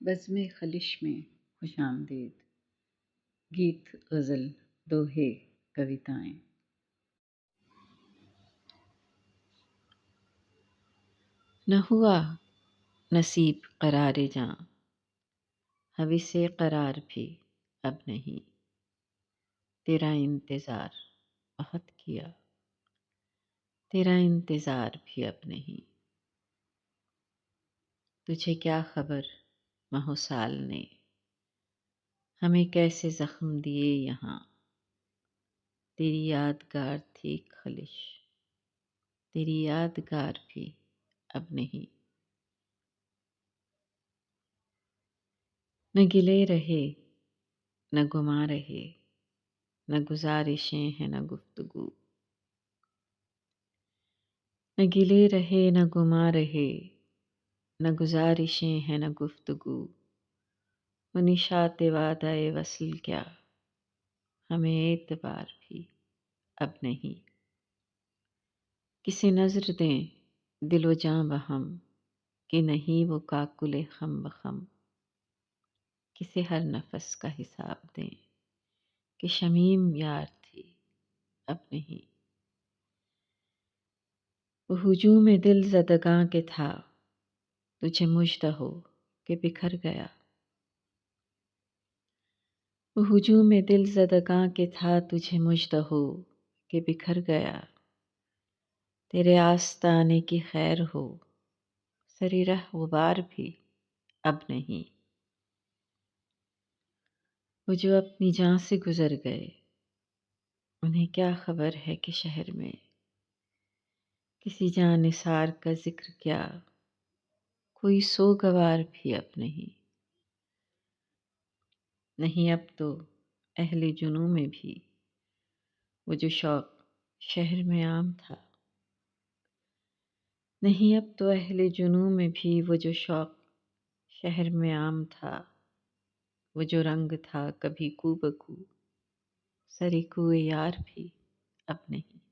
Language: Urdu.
بزم خلش میں خوش آمدید، گیت غزل دوہے کویتائیں۔ نہ ہوا نصیب قرار جاں، حوث قرار بھی اب نہیں، تیرا انتظار بہت کیا، تیرا انتظار بھی اب نہیں۔ تجھے کیا خبر ماہ و سال نے، ہمیں کیسے زخم دیے یہاں، تیری یادگار تھی ایک خلش، تیری یادگار بھی اب نہیں۔ نہ گلے رہے نہ گما رہے، نہ گزارشیں ہیں نہ گفتگو، نہ گلے رہے نہ گما رہے، نہ گزارشیں ہیں نہ گفتگو۔ وہ نشاط وعدہ وصل کیا، ہمیں اعتبار بھی اب نہیں۔ کسی نظر دیں دل و جاں بہم، کہ نہیں وہ کاکل خم بخم۔ کسی ہر نفس کا حساب دیں کہ شمیم یار تھی اب نہیں۔ وہ ہجوم دل زدگاں کے تھا، تجھے مژدہ ہو کہ بکھر گیا۔ وہ ہجوم دل زدگاں کے تھا، تجھے مژدہ ہو کہ بکھر گیا۔ تیرے آستانے کی خیر ہو، سری رہ غبار بھی اب نہیں۔ وہ جو اپنی جاں سے گزر گئے، انہیں کیا خبر ہے کہ شہر میں کسی جاں نثار کا ذکر کیا، کوئی سوگوار بھی اب نہیں۔ نہیں اب تو اہل جنوں میں بھی وہ جو شوق شہر میں عام تھا، نہیں اب تو اہل جنوں میں بھی وہ جو شوق شہر میں عام تھا۔ وہ جو رنگ تھا کبھی کو بکو، سری کوئے یار بھی اب نہیں۔